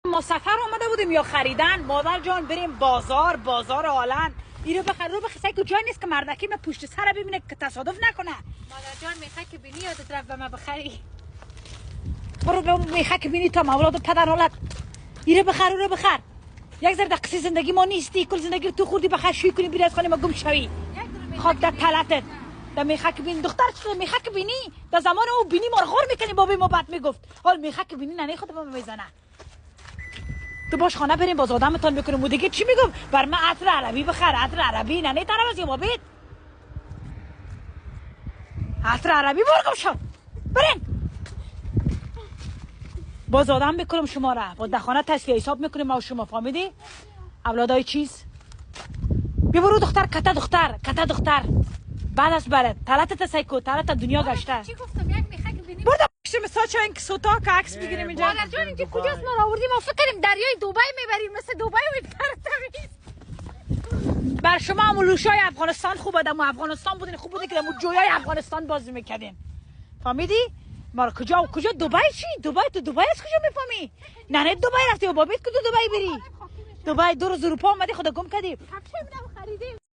ما سفر آمده بودیم یا خریدن. مادر جان بریم بازار آلن اینو بخر رو بخر که جای نیست که مردکی من پشت سر ببینه که تصادف نکنه. مادر جان میخوای که بینی یادت رفت به من بخری. برو به میخوای که بینی تا اولاد پدر حالت اینو بخر رو بخر. یک ذره دقیقه زندگی ما نیستی، کل زندگی تو خوردی بخر شوی کنی بیری از خانه ما گم شوی. خود در تلتت در میخوای که بینی دختر چطور میخوای که بینی در زمان او بینی ما رو غور میکنی بابی ما بد میگفت. حال میخوای که بینی ننه خود ما میزنه. تو باش خانه بریم باز آدمتون میکنیم و دیگه چی میگم بر من عطر عربی بخر. عطر عربی نه طرف از یا بابید عطر عربی برگم شد بریم باز آدم میکنم شما را با دخانه تصفیه حساب میکنیم ما شما فهمیدی اولادای چیز بیا برو دختر کته دختر بعد از برد تلت سایکو تلت دنیا گشته. چی گفتم یک میخوای که بینی برو مثال چه اینکه سوتا که عکس بگیریم اینجا. مادر جان اینجا کجاست ما را آوردیم ما فکر کنیم دریای دبی میبریم مثل دبی و تمیز. بر شما هم لوشای افغانستان خوبه دم افغانستان بودین خوب بودین که دم جویای افغانستان بازی میکردین فهمیدی ما کجا دبی چی دبی تو دبی از کجا میفهمی نه دبی رفتی و بابیت کجا دبی بری دبی 2 روز اروپا اومدی خدا گم کردی کفش خریدیم